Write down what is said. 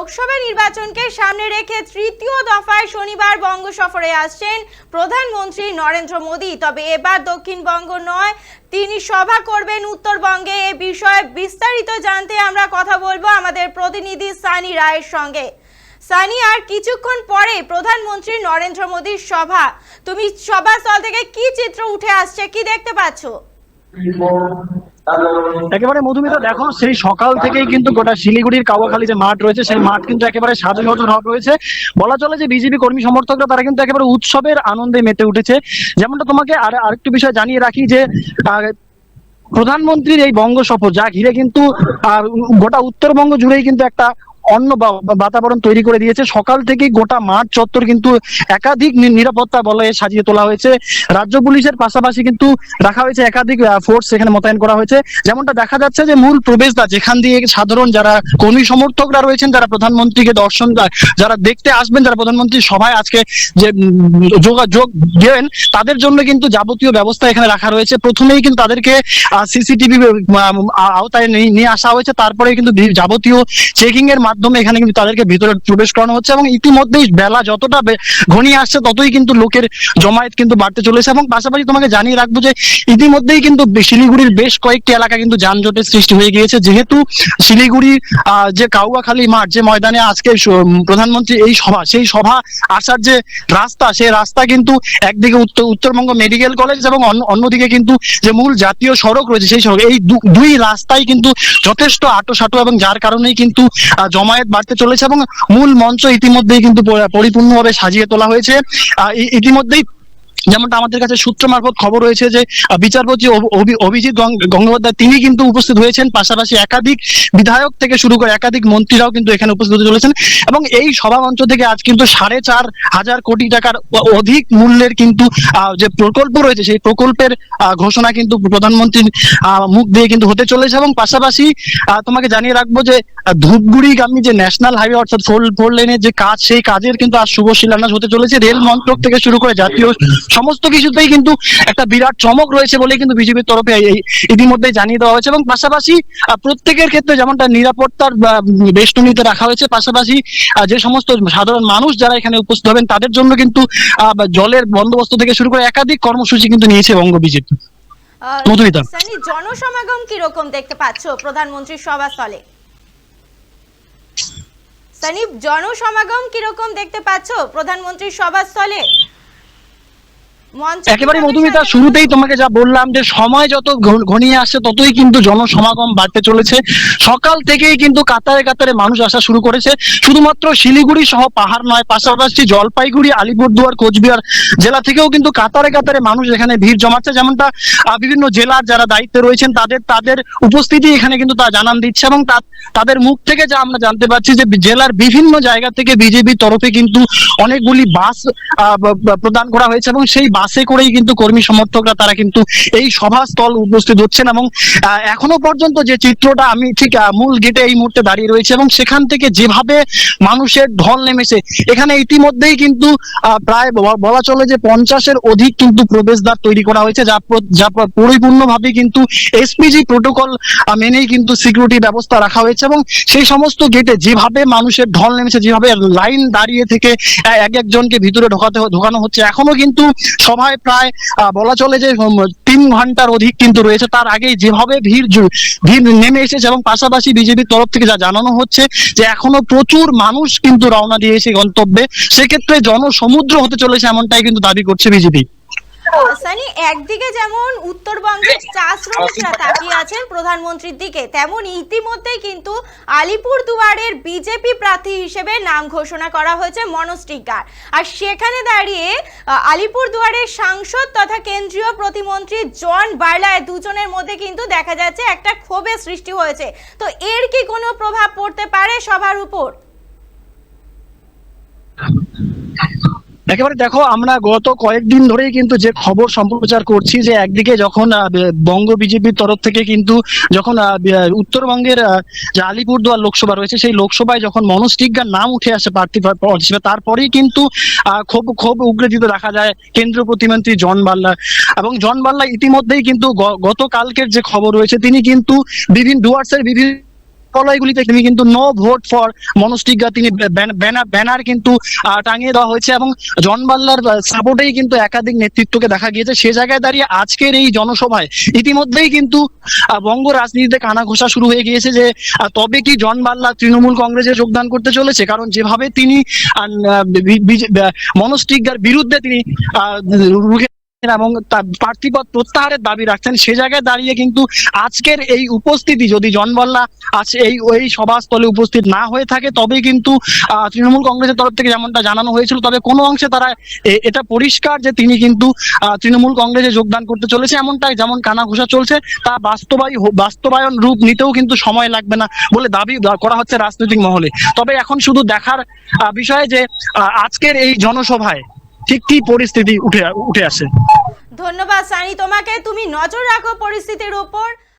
লোকসভা নির্বাচনকে সামনে রেখে তৃতীয় দফায় শনিবার বঙ্গ সফরে আসছেন প্রধানমন্ত্রী নরেন্দ্র মোদী। তবে এবার দক্ষিণবঙ্গ নয়, তিনি সভা করবেন উত্তরবঙ্গে। এ বিষয়ে বিস্তারিত জানতে আমরা কথা বলবো আমাদের প্রতিনিধি সানি রায়ের সঙ্গে। সানি, আর কিছুক্ষণ পরে প্রধানমন্ত্রী নরেন্দ্র মোদীর সভা, তুমি সভাস্থল থেকে কি চিত্র উঠে আসছে, কি দেখতে পাচ্ছ? একেবারে মধুমিতা, দেখো সেই সকাল থেকেই কিন্তু গোটা শিলিগুড়ির কাওয়াখালী যে মাঠ রয়েছে সেই মাঠ কিন্তু একেবারে সাজসজ্জা রয়েছে। বলা চলে যে বিজেপি কর্মী সমর্থকরা তারা কিন্তু একেবারে উৎসবের আনন্দে মেতে উঠেছে। যেমনটা তোমাকে আরেকটু বিষয় জানিয়ে রাখি যে প্রধানমন্ত্রীর এই বঙ্গ সফর যা ঘিরে কিন্তু গোটা উত্তরবঙ্গ জুড়েই কিন্তু একটা অন্য বাতাবরণ তৈরি করে দিয়েছে। সকাল থেকেই গোটা মাঠ চত্বর কিন্তু একাধিক নিরাপত্তা বলয়ে সাজিয়ে তোলা হয়েছে। রাজ্য পুলিশের পাশাপাশি কিন্তু রাখা হয়েছে একাধিক ফোর্স এখানে মোতায়েন করা হয়েছে। যেমনটা দেখা যাচ্ছে যে মূল প্রবেশদ্বার যেখান দিয়ে সাধারণ যারা কর্মী সমর্থকরা রয়েছেন, যারা প্রধানমন্ত্রীকে দর্শন, যারা দেখতে আসবেন, যারা প্রধানমন্ত্রীর সভায় আজকে যে যোগাযোগ দেবেন, তাদের জন্য কিন্তু যাবতীয় ব্যবস্থা এখানে রাখা রয়েছে। প্রথমেই কিন্তু তাদেরকে সিসিটিভি আওতায় নিয়ে আসা হয়েছে, তারপরে কিন্তু যাবতীয় চেকিং এর মাধ্যমে এখানে কিন্তু তাদেরকে ভিতরে প্রবেশ করানো হচ্ছে। এবং ইতিমধ্যেই বেলা যতটা ঘনিয়ে আসছে ততই কিন্তু লোকের জমায়েত কিন্তু বাড়তে চলেছে। এবং পাশাপাশি তোমাকে জানিয়ে রাখবো যে ইতিমধ্যেই কিন্তু শিলিগুড়ির বেশ কয়েকটি এলাকা কিন্তু যানজটের সৃষ্টি হয়ে গিয়েছে, যেহেতু শিলিগুড়ি যে কাউয়াখালী মাঠ, যে ময়দানে আজকে প্রধানমন্ত্রী এই সভা, সেই সভা আসার যে রাস্তা, সেই রাস্তা কিন্তু একদিকে উত্তরবঙ্গ মেডিকেল কলেজ এবং অন্যদিকে কিন্তু যে মূল জাতীয় সড়ক রয়েছে সেই সড়ক, এই দুই রাস্তায় কিন্তু যথেষ্ট আঁটোসাঁটো, এবং যার কারণেই কিন্তু জমায়েত বাড়তে চলেছে। এবং মূল মঞ্চ ইতিমধ্যেই কিন্তু পরিপূর্ণভাবে সাজিয়ে তোলা হয়েছে। ইতিমধ্যেই যেমনটা আমাদের কাছে সূত্র মারফত খবর রয়েছে যে বিচারপতি অভিজিৎ গঙ্গোপাধ্যায় তিনি কিন্তু উপস্থিত হয়েছেন, পাশাপাশি একাধিক বিধায়ক থেকে শুরু করে একাধিক মন্ত্রীরাও কিন্তু এখানে উপস্থিত হতে চলেছেন। এবং এই সভা মঞ্চ থেকে আজ কিন্তু 4,500 কোটি টাকার অধিক মূল্যের কিন্তু যে প্রকল্প রয়েছে সেই প্রকল্পের ঘোষণা কিন্তু প্রধানমন্ত্রীর মুখ দিয়ে কিন্তু হতে চলেছে। এবং পাশাপাশি তোমাকে জানিয়ে রাখবো যে ধূপগুড়িগামী যে ন্যাশনাল হাইওয়ে অর্থাৎ 4 লেনের যে কাজ, সেই কাজের কিন্তু আজ শুভ শিলান্যাস হতে চলেছে। রেল মন্ত্রক থেকে শুরু করে জাতীয় সমস্ত কিছুতেই কিন্তু একটা বিরাট চমক রয়েছে বলে কিন্তু বিজেপির তরফে ইতিমধ্যে জানিয়ে দেওয়া হয়েছে। এবং পাশাপাশি প্রত্যেকের ক্ষেত্রে যেমনটা নিরাপত্তার বেষ্টনীতে রাখা হয়েছে, পাশাপাশি যে সমস্ত সাধারণ মানুষ যারা এখানে উপস্থিত হবেন তাদের জন্য কিন্তু জলের বন্দোবস্ত থেকে শুরু করে একাধিক কর্মসূচি কিন্তু নিয়েছে বঙ্গ বিজেপি। মধুমিতা, জনসমাগম কিরকম দেখতে পাচ্ছ প্রধানমন্ত্রীর সভাস্থলে? সানি, জনসমাগম কিরকম দেখতে পাচ্ছ প্রধানমন্ত্রীর সভাস্থলে? একেবারে মধুমিতা, শুরুতেই তোমাকে যা বললাম যে সময় যত ঘনিয়ে আসছে ততই কিন্তু জনসমাগম বাড়তে চলেছে। সকাল থেকেই কিন্তু কাতারে কাতারে মানুষ আসা শুরু করেছে। শুধুমাত্র শিলিগুড়ি সহ পাহাড় নয়, পাশাপাশি জলপাইগুড়ি, আলিপুরদুয়ার, কোচবিহার জেলা থেকেও কিন্তু কাতারে কাতারে মানুষ এখানে ভিড় জমাচ্ছে। যেমনটা বিভিন্ন জেলার যারা দায়িত্বে রয়েছেন তাদের উপস্থিতি এখানে কিন্তু তা জানান দিচ্ছে। এবং তাদের মুখ থেকে যা আমরা জানতে পারছি যে জেলার বিভিন্ন জায়গা থেকে বিজেপির তরফে কিন্তু অনেকগুলি বাস প্রদান করা হয়েছে, এবং সেই বাসে করেই কিন্তু কর্মী সমর্থকরা তারা কিন্তু এই সভাস্থল উপস্থিত হচ্ছেন। এবং এখনো পর্যন্ত যে চিত্রটা, আমি ঠিক মূল গেটে এই মুহূর্তে দাঁড়িয়ে রয়েছে, এবং সেখান থেকে যেভাবে মানুষের ঢল নেমেছে, এখানে ইতিমধ্যেই কিন্তু প্রায় বলা চলে যে 50-এর অধিক কিন্তু প্রবেশদ্বার তৈরি করা হয়েছে, যা পরিপূর্ণভাবে কিন্তু এসপিজি প্রোটোকল মেনেই কিন্তু সিকিউরিটি ব্যবস্থা রাখা হয়েছে। এবং সেই সমস্ত গেটে যেভাবে মানুষের ঢল নেমেছে, যেভাবে লাইন দাঁড়িয়ে থেকে একজনকে ভিতরে ঢোকানো হচ্ছে, এখনো কিন্তু সভায় প্রায় বলা চলে যে 3 ঘন্টার অধিক কিন্তু রয়েছে। তার আগেই যেভাবে ভিড় নেমে এসেছে, এবং পাশাপাশি বিজেপির তরফ থেকে যা জানানো হচ্ছে যে এখনো প্রচুর মানুষ কিন্তু রওনা দিয়েছে গন্তব্যে, সেক্ষেত্রে জনসমুদ্র হতে চলেছে এমনটাই কিন্তু দাবি করছে বিজেপি। সানি, একদিকে যেমন উত্তরবঙ্গের চা শ্রমিকরা তাকিয়ে আছেন প্রধানমন্ত্রীর দিকে, তেমন ইতিমধ্যে কিন্তু আলিপুরদুয়ারের বিজেপি প্রার্থী হিসেবে নাম ঘোষণা করা হয়েছে মনোজ টিগ্গার। আর সেখানে দাঁড়িয়ে আলিপুরদুয়ারের সাংসদ তথা কেন্দ্রীয় প্রতিমন্ত্রী জন বার্লা, দুজনের মধ্যে কিন্তু দেখা যাচ্ছে একটা ক্ষোভের সৃষ্টি হয়েছে। তো এর কি কোনো প্রভাব পড়তে পারে সবার উপর? একেবারে দেখো, আমরা গত কয়েকদিন ধরেই কিন্তু যে খবর সম্প্রচার করছি যে একদিকে যখন বঙ্গ বিজেপির তরফ থেকে কিন্তু যখন উত্তরবঙ্গের যে আলিপুরদুয়ার লোকসভা রয়েছে সেই লোকসভায় যখন মনোজ টিগ্গার নাম উঠে আসে প্রার্থী হিসেবে, তারপরেই কিন্তু ক্ষোভ উগরে দিতে দেখা যায় কেন্দ্রীয় প্রতিমন্ত্রী জন বার্লা। এবং জন বার্লা ইতিমধ্যেই কিন্তু গতকালকের যে খবর রয়েছে, তিনি কিন্তু ডুয়ার্সের বিভিন্ন দেবালয়গুলিতে তিনি কিন্তু no vote for Manoj Tigga তিনি ব্যানার কিন্তু টাঙিয়ে দেওয়া হয়েছে এবং জন বাল্লার সাপোর্টেই কিন্তু একাধিক নেতৃত্বকে দেখা গিয়েছে। সে জায়গায় দাঁড়িয়ে আজকের এই জনসভায় ইতিমধ্যেই কিন্তু বঙ্গ রাজনীতিতে কানাঘোষা শুরু হয়ে গিয়েছে যে তবে কি জন বাল্লা তৃণমূল কংগ্রেসে যোগদান করতে চলেছে, কারণ যেভাবে তিনি মনোজ টিগ্গার বিরুদ্ধে তিনি রুখে এবং তার প্রার্থীপদ প্রত্যাহারের দাবি রাখছেন, সে জায়গায় দাঁড়িয়ে কিন্তু আজকের এই উপস্থিতি যদি জন বাল্লা আছে এই সভাস্থলে উপস্থিত না হয়ে থাকে তবে কিন্তু তৃণমূল কংগ্রেসের তরফ থেকে যেমনটা জানানো হয়েছিল, তবে কোনো অংশে তারা এটা পরিষ্কার যে তিনি কিন্তু তৃণমূল কংগ্রেসে যোগদান করতে চলেছে, এমনটাই যেমন কানাঘোষা চলছে তা বাস্তবায়ন রূপ নিতেও কিন্তু সময় লাগবে না বলে দাবি করা হচ্ছে রাজনৈতিক মহলে। তবে এখন শুধু দেখার বিষয় যে আজকের এই জনসভায় ঠিক কি পরিস্থিতি উঠে আসে। ধন্যবাদ সানি তোমাকে, তুমি নজর রাখো পরিস্থিতির উপর।